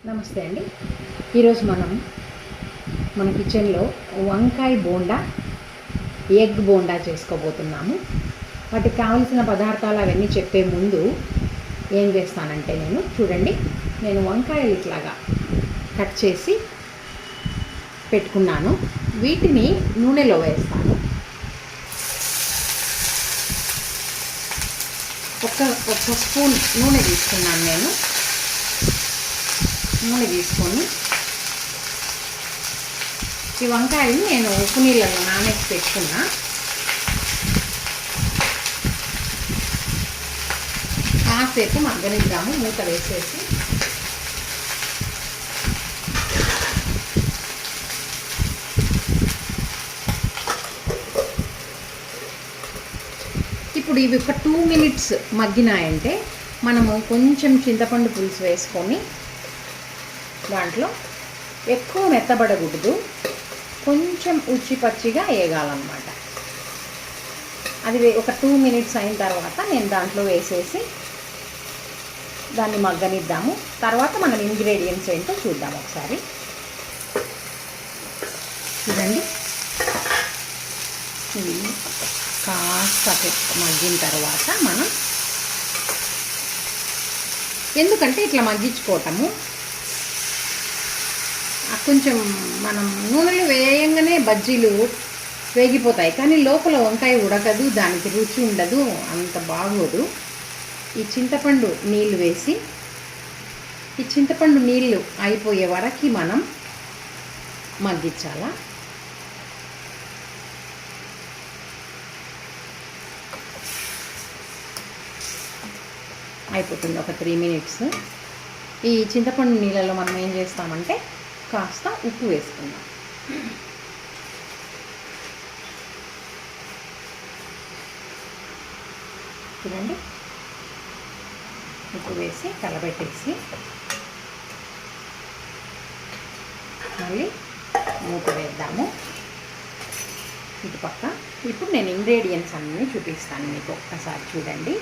నమస్తే అండి. ఈరోజు మన కిచెన్లో వంకాయ బోండా, ఎగ్ బోండా చేసుకోబోతున్నాము. వాటికి కావలసిన పదార్థాలు అవన్నీ చెప్పే ముందు ఏం చేస్తానంటే నేను వంకాయలు ఇట్లాగా కట్ చేసి పెట్టుకున్నాను. వీటిని నూనెలో వేస్తాను. ఒక స్పూన్ నూనె తీసుకున్నాను. నూనె తీసుకొని ఈ వంకాయలు నేను ఉప్పు నీళ్ళలో నానేసి పెట్టుకున్నా. కాసేపు మగ్గనిద్దాము మూత వేసేసి. ఇప్పుడు ఇవి ఒక 2 minutes మగ్గినాయంటే మనము కొంచెం చింతపండు పులుసు వేసుకొని, దాంట్లో ఎక్కువ మెత్తబడకూడదు, కొంచెం ఉచ్చి పచ్చిగా వేగాలన్నమాట. అది ఒక 2 minutes అయిన తర్వాత నేను దాంట్లో వేసేసి దాన్ని మగ్గనిద్దాము. తర్వాత మనం ఇంగ్రీడియంట్స్ ఏంటో చూద్దాం ఒకసారి. చూడండి, ఇవి కాస్త మగ్గిన తర్వాత ఎందుకంటే ఇట్లా మగ్గించుకోవటము, కొంచెం మనం నూనెలు వేయంగానే బజ్జీలు వేగిపోతాయి, కానీ లోపల వంకాయ ఉడకదు, దానికి రుచి ఉండదు, అంత బాగోదు. ఈ చింతపండు నీళ్ళు వేసి, ఈ చింతపండు నీళ్ళు అయిపోయే వరకు మనం మగ్గించాలా. అయిపోతుంది ఒక 3 minutes. ఈ చింతపండు నీళ్ళలో మనం ఏం చేస్తామంటే కాస్త ఉప్పు వేసుకుందాం. చూడండి, ఉప్పు వేసి కలబెట్టేసి మళ్ళీ మూత వేద్దాము ఇటుపక్క. ఇప్పుడు నేను ఇంగ్రీడియంట్స్ అన్నీ చూపిస్తాను మీకు, ఒక్కసారి చూడండి.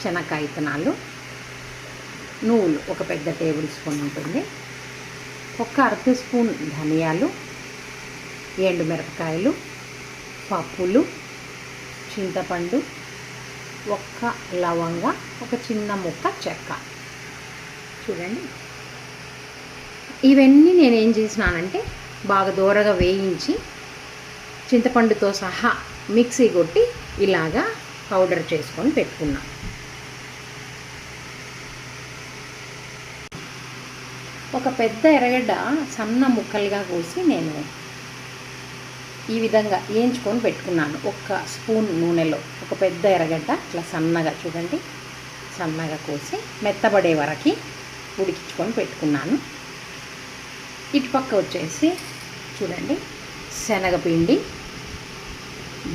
శనక్కాయ విత్తనాలు, నువ్వులు ఒక పెద్ద టేబుల్ స్పూన్ ఉంటుంది, ఒక 1/2 స్పూన్ ధనియాలు, ఎండుమిరపకాయలు, పప్పులు, చింతపండు, ఒక్క లవంగ, ఒక చిన్న ముక్క చెక్క. చూడండి, ఇవన్నీ నేనేం చేసినానంటే బాగా దూరగా వేయించి చింతపండుతో సహా మిక్సీ కొట్టి ఇలాగా పౌడర్ చేసుకొని పెట్టుకున్నా. ఒక పెద్ద ఎర్రగడ్డ సన్న ముక్కలుగా కోసి నేను ఈ విధంగా వేయించుకొని పెట్టుకున్నాను. 1 స్పూన్ నూనెలో ఒక పెద్ద ఎర్రగడ్డ ఇట్లా సన్నగా, చూడండి, సన్నగా కోసి మెత్తబడే వరకు ఉడికించుకొని పెట్టుకున్నాను. ఇటుపక్క వచ్చేసి చూడండి, శనగపిండి,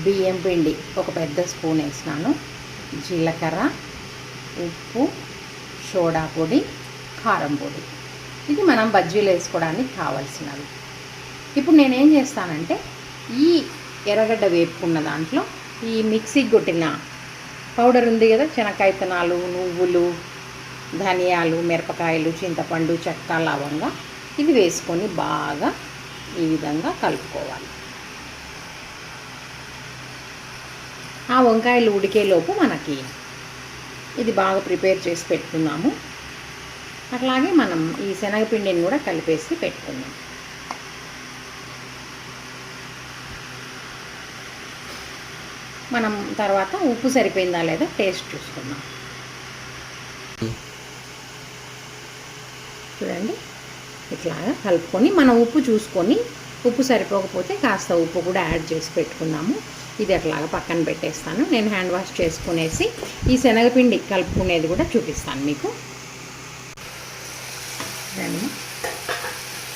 బియ్యం పిండి ఒక పెద్ద స్పూన్ వేసినాను, జీలకర్ర, ఉప్పు, సోడా పొడి, కారం పొడి. ఇది మనం బజ్జీలు వేసుకోవడానికి కావాల్సినవి. ఇప్పుడు నేనేం చేస్తానంటే ఈ ఎర్రగడ్డ వేపుకున్న దాంట్లో ఈ మిక్సీ కొట్టిన పౌడర్ ఉంది కదా, శనక్కాయ విత్తనాలు, నువ్వులు, ధనియాలు, మిరపకాయలు, చింతపండు, చెక్క, లవంగా, ఇది వేసుకొని బాగా ఈ విధంగా కలుపుకోవాలి. ఆ వంకాయలు ఉడికేలోపు మనకి ఇది బాగా ప్రిపేర్ చేసి పెట్టుకున్నాము. అట్లాగే మనం ఈ శనగపిండిని కూడా కలిపేసి పెట్టుకుందాం. మనం తర్వాత ఉప్పు సరిపోయిందా లేదా టేస్ట్ చూసుకుందాం. చూడండి, ఇట్లాగా కలుపుకొని మనం ఉప్పు చూసుకొని, ఉప్పు సరిపోకపోతే కాస్త ఉప్పు కూడా యాడ్ చేసి పెట్టుకున్నాము. ఇది అట్లాగా పక్కన పెట్టేస్తాను. నేను హ్యాండ్ వాష్ చేసుకునేసి ఈ శనగపిండి కలుపుకునేది కూడా చూపిస్తాను మీకు.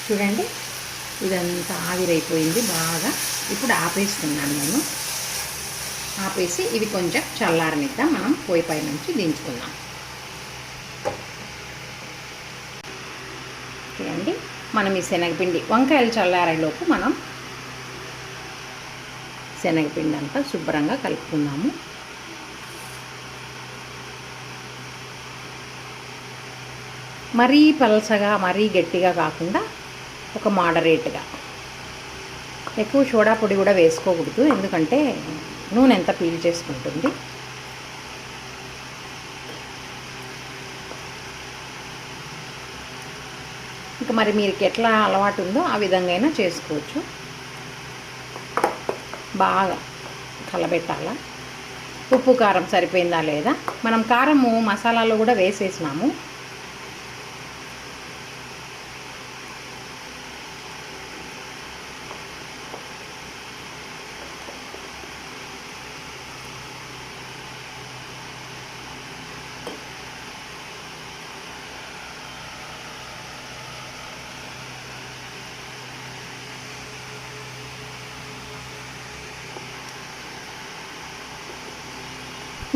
చూడండి, ఇదంతా ఆవిరైపోయింది బాగా. ఇప్పుడు ఆపేస్తున్నాను నేను. ఆపేసి ఇవి కొంచెం చల్లారనిద్దాం, మనం పొయ్యి పై నుంచి దించుకుందాం. చూడండి, మనం ఈ శనగపిండి వంకాయలు చల్లారేలోపు మనం శనగపిండి అంతా శుభ్రంగా కలుపుకుందాము. మరీ పలసగా మరీ గట్టిగా కాకుండా ఒక మోడరేట్గా. ఎక్కువ సోడా పొడి కూడా వేసుకోకూడదు, ఎందుకంటే నూనె ఎంత పీల్ చేసుకుంటుంది. ఇంకా మరి మీకు ఎట్లా అలవాటు ఉందో ఆ విధంగా అయినా చేసుకోవచ్చు. బాగా కలబెట్టాల. ఉప్పు కారం సరిపోయిందా లేదా, మనం కారము మసాలాలో కూడా వేసేసినాము.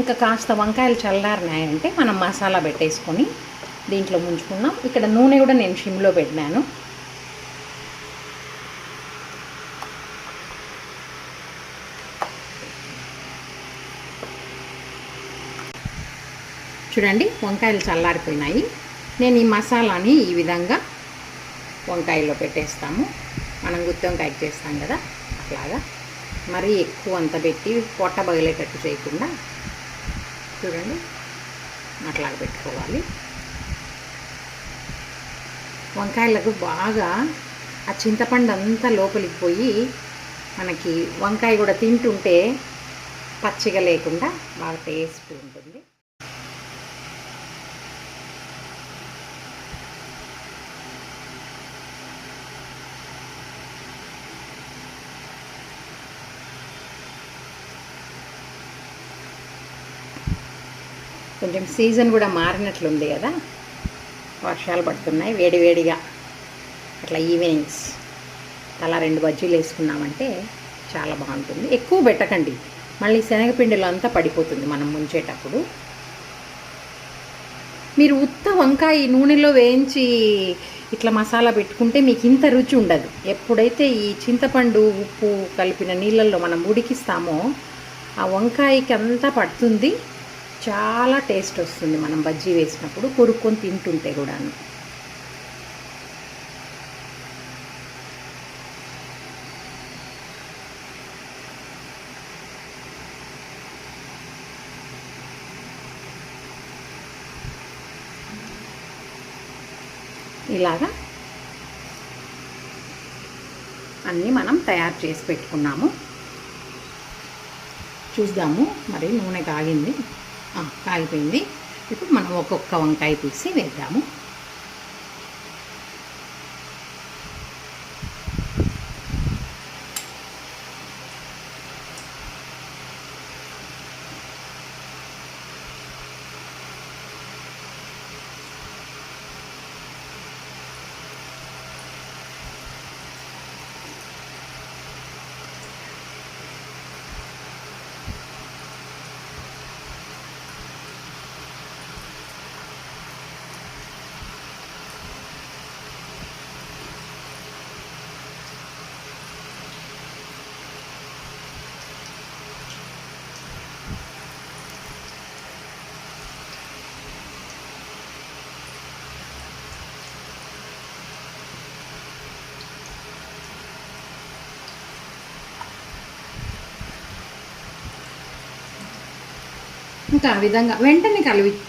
ఇంకా కాస్త వంకాయలు చల్లారినాయంటే మనం మసాలా పెట్టేసుకొని దీంట్లో ముంచుకున్నాం. ఇక్కడ నూనె కూడా నేను షిమ్లో పెట్టినాను. చూడండి, వంకాయలు చల్లారిపోయినాయి. నేను ఈ మసాలాని ఈ విధంగా వంకాయలో పెట్టేస్తాము. మనం గుత్తి వంకాయకి చేస్తాం కదా, అట్లాగా. మరీ ఎక్కువ అంత పెట్టి పొట్ట పగిలేటట్టు చేయకుండా చూడండి అట్లాగా పెట్టుకోవాలి. వంకాయలకు బాగా ఆ చింతపండు అంతా లోపలికి పోయి మనకి వంకాయ కూడా తింటుంటే పచ్చిగా లేకుండా బాగా టేస్ట్ ఉంటుంది. కొంచెం సీజన్ కూడా మారినట్లుంది కదా, వర్షాలు పడుతున్నాయి. వేడివేడిగా అట్లా ఈవినింగ్స్ అలా 2 బజ్జీలు వేసుకున్నామంటే చాలా బాగుంటుంది. ఎక్కువ పెట్టకండి, మళ్ళీ శనగపిండిలో అంతా పడిపోతుంది మనం ముంచేటప్పుడు. మీరు ఉత్త వంకాయ నూనెలో వేయించి ఇట్లా మసాలా పెట్టుకుంటే మీకు ఇంత రుచి ఉండదు. ఎప్పుడైతే ఈ చింతపండు ఉప్పు కలిపిన నీళ్ళల్లో మనం ఉడికిస్తామో ఆ వంకాయకి అంతా పడుతుంది. చాలా టేస్ట్ వస్తుంది మనం బజ్జీ వేసినప్పుడు కొరుక్కొని తింటుంటే కూడాను. ఇలాగా అన్నీ మనం తయారు చేసి పెట్టుకున్నాము. చూద్దాము, మరి నూనె కాగింది, కాగిపోయింది. ఇప్పుడు మనం ఒక్కొక్క వంకాయ తీసి వేద్దాము. ఇంకా ఆ విధంగా వెంటనే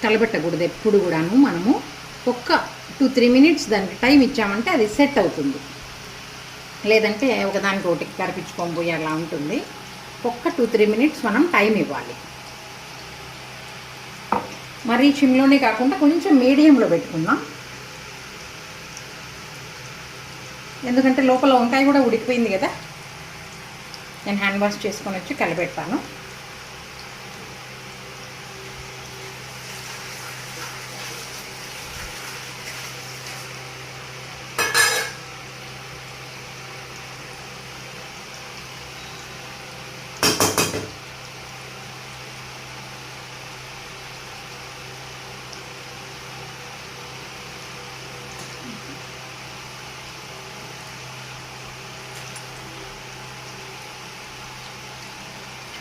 కలబెట్టకూడదు. ఎప్పుడు కూడాను మనము ఒక్క 2-3 మినిట్స్ దానికి టైం ఇచ్చామంటే అది సెట్ అవుతుంది. లేదంటే ఒకదానికి ఒకటి కరిపించుకొని పోయి అలా ఉంటుంది. ఒక్క 2-3 మినిట్స్ మనం టైం ఇవ్వాలి. మరీ సిమ్లోనే కాకుండా కొంచెం మీడియంలో పెట్టుకుందాం. ఎందుకంటే లోపల వంకాయ కూడా ఉడికిపోయింది కదా. నేను హ్యాండ్ వాష్ చేసుకొని వచ్చి కలిపెడతాను.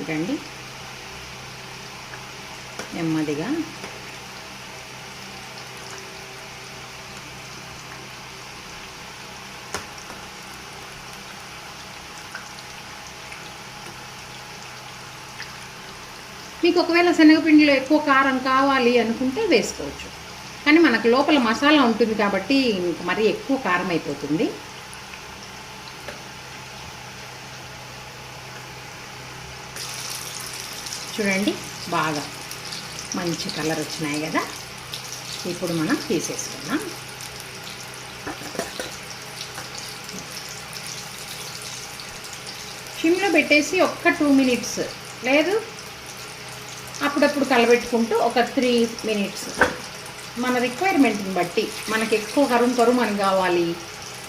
చూడండి నెమ్మదిగా మీకు ఒకవేళ శనగపిండిలో ఎక్కువ కారం కావాలి అనుకుంటే వేసుకోవచ్చు, కానీ మనకు లోపల మసాలా ఉంటుంది కాబట్టి మరీ ఎక్కువ కారం అయిపోతుంది. చూడండి బాగా మంచి కలర్ వచ్చినాయి కదా. ఇప్పుడు మనం తీసేసుకుందాం. సిమ్లో పెట్టేసి ఒక్క 2 మినిట్స్ లేదు అప్పుడప్పుడు కలబెట్టుకుంటూ ఒక 3 మినిట్స్ మన రిక్వైర్మెంట్ని బట్టి, మనకి ఎక్కువ కరుమని కావాలి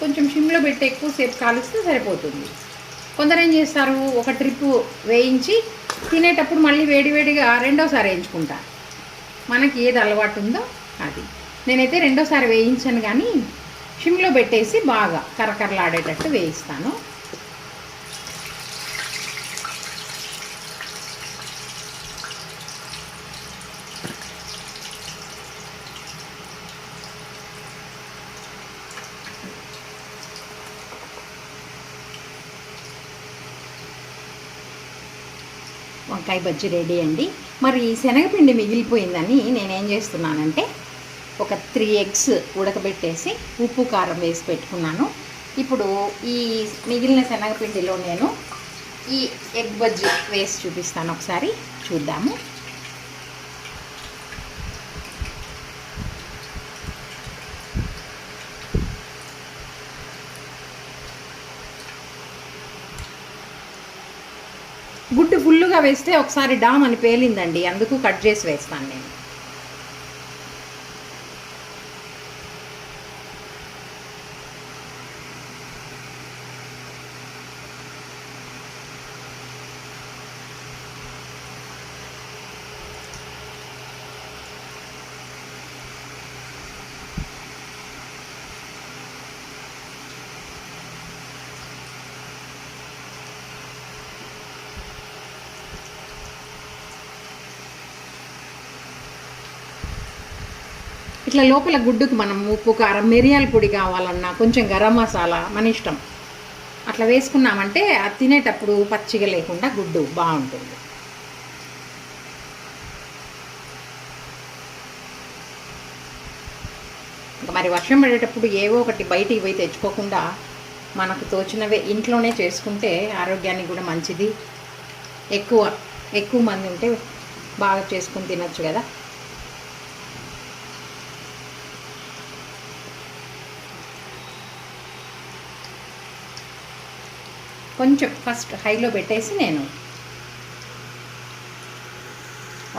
కొంచెం సిమ్లో పెట్టి ఎక్కువసేపు కాలిస్తే సరిపోతుంది. కొందరు ఏం చేస్తారు, ఒక ట్రిప్ వేయించి తినేటప్పుడు మళ్ళీ వేడివేడిగా రెండోసారి వేయించుకుంటారు. మనకి ఏది అలవాటు ఉందో అది. నేనైతే రెండోసారి వేయించాను, కానీ సిమ్లో పెట్టేసి బాగా కరకరలాడేటట్టు వేయిస్తాను. వంకాయ బజ్జీ రెడీ అండి. మరి శనగపిండి మిగిలిపోయిందని నేనేం చేస్తున్నానంటే ఒక 3 ఎగ్స్ ఉడకబెట్టేసి ఉప్పు కారం వేసి పెట్టుకున్నాను. ఇప్పుడు ఈ మిగిలిన శనగపిండిలో నేను ఈ ఎగ్ బజ్జీ వేసి చూపిస్తాను, ఒకసారి చూద్దాము. గుడ్డు ఫుల్లుగా వేస్తే ఒకసారి డామ్ అని పేలిందండి, అందుకు కట్ చేసి వేస్తాను నేను. ఇట్లా లోపల గుడ్డుకు మనం ఉప్పు కారం మిరియాల పొడి కావాలన్నా కొంచెం గరం మసాలా మన ఇష్టం అట్లా వేసుకున్నామంటే అది తినేటప్పుడు పచ్చిగా లేకుండా గుడ్డు బాగుంటుంది. ఇంకా మరి వర్షం పడేటప్పుడు ఏవో ఒకటి బయటికి పోయి తెచ్చుకోకుండా మనకు తోచినవే ఇంట్లోనే చేసుకుంటే ఆరోగ్యానికి కూడా మంచిది. ఎక్కువ మంది ఉంటే బాగా చేసుకుని తినొచ్చు కదా. కొంచెం ఫస్ట్ హైలో పెట్టేసి నేను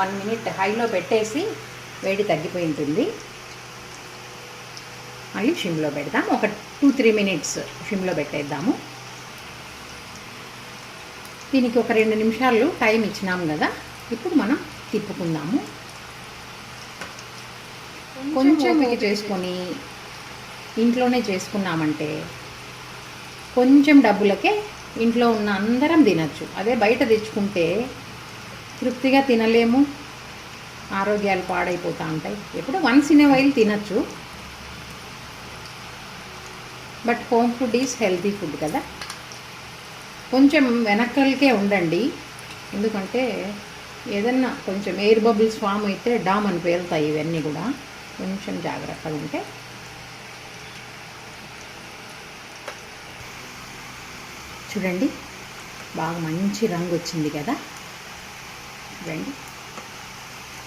1 మినిట్ హైలో పెట్టేసి వేడి తగ్గిపోయి ఉంటుంది, మళ్ళీ సిమ్లో పెడదాం. ఒక 2-3 మినిట్స్ సిమ్లో పెట్టేద్దాము. దీనికి ఒక 2 నిమిషాలు టైం ఇచ్చినాము కదా. ఇప్పుడు మనం తిప్పుకుందాము. కొంచెం ఇది చేసుకొని ఇంట్లోనే చేసుకున్నామంటే కొంచెం డబ్బులకే ఇంట్లో ఉన్న అందరం తినచ్చు. అదే బయట తెచ్చుకుంటే తృప్తిగా తినలేము, ఆరోగ్యాలు పాడైపోతూ ఉంటాయి. ఎప్పుడు వన్స్ ఇన్ ఏ వైల్ తినచ్చు, but home food is healthy food కదా. కొంచెం వెనకలకే ఉండండి, ఎందుకంటే ఏదన్నా కొంచెం ఎయిర్ బబుల్స్ ఫామ్ అయితే డామ్ అని పేలుతాయి. ఇవన్నీ కూడా కొంచెం జాగ్రత్తగా ఉంటే. చూడండి బాగా మంచి రంగు వచ్చింది కదా. చూడండి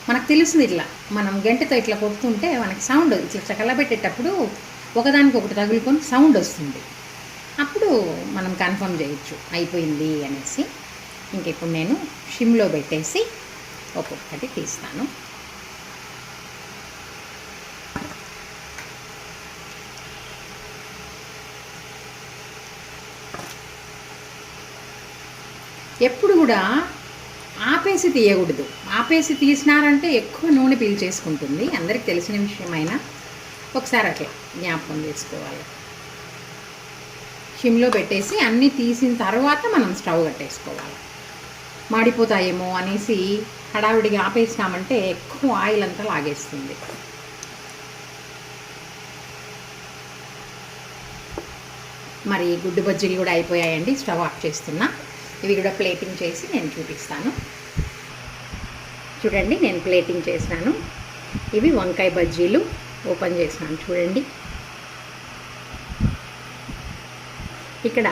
మనకు తెలుస్తుంది, ఇట్లా మనం గంటతో ఇట్లా కొడుతుంటే మనకి సౌండ్ ఇట్లా చకలబెట్టేటప్పుడు ఒకదానికొకటి తగులుకొని సౌండ్ వస్తుంది. అప్పుడు మనం కన్ఫర్మ్ చేయొచ్చు అయిపోయింది అనేసి. ఇంక ఇప్పుడు నేను సిమ్లో పెట్టేసి ఒక్కొక్కటి తీస్తాను. ఎప్పుడు కూడా ఆపేసి తీయకూడదు. ఆపేసి తీసినారంటే ఎక్కువ నూనె పీల్చేసుకుంటుంది, అందరికి తెలిసిన విషయమైనా ఒకసారి అట్లా జ్ఞాపకం చేసుకోవాలి. సిమ్లో పెట్టేసి అన్నీ తీసిన తర్వాత మనం స్టవ్ కట్టేసుకోవాలి. మాడిపోతాయేమో అనేసి హడావిడిగా ఆపేసినామంటే ఎక్కువ ఆయిల్ అంతా లాగేస్తుంది. మరి గుడ్డు బజ్జీలు కూడా అయిపోయాయండి. స్టవ్ ఆఫ్ చేస్తున్నా. ఇవి కూడా ప్లేటింగ్ చేసి నేను చూపిస్తాను. చూడండి, నేను ప్లేటింగ్ చేసినాను. ఇవి వంకాయ బజ్జీలు ఓపెన్ చేసినాను చూడండి. ఇక్కడ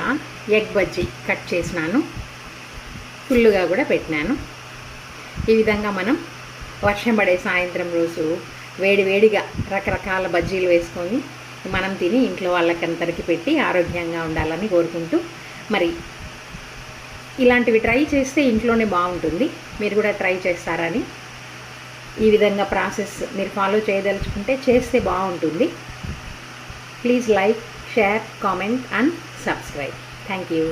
ఎగ్ బజ్జీ కట్ చేసినాను, ఫుల్లుగా కూడా పెట్టినాను. ఈ విధంగా మనం వర్షం పడే సాయంత్రం రోజు వేడివేడిగా రకరకాల బజ్జీలు వేసుకొని మనం తిని ఇంట్లో వాళ్ళకందరికీ పెట్టి ఆరోగ్యంగా ఉండాలని కోరుకుంటూ, మరి ఇలాంటివి ట్రై చేస్తే ఇంట్లోనే బాగుంటుంది. మీరు కూడా ట్రై చేస్తారని, ఈ విధంగా ప్రాసెస్ మీరు ఫాలో చేయదలుచుకుంటే చేస్తే బాగుంటుంది. Please like, share, comment and subscribe. Thank you.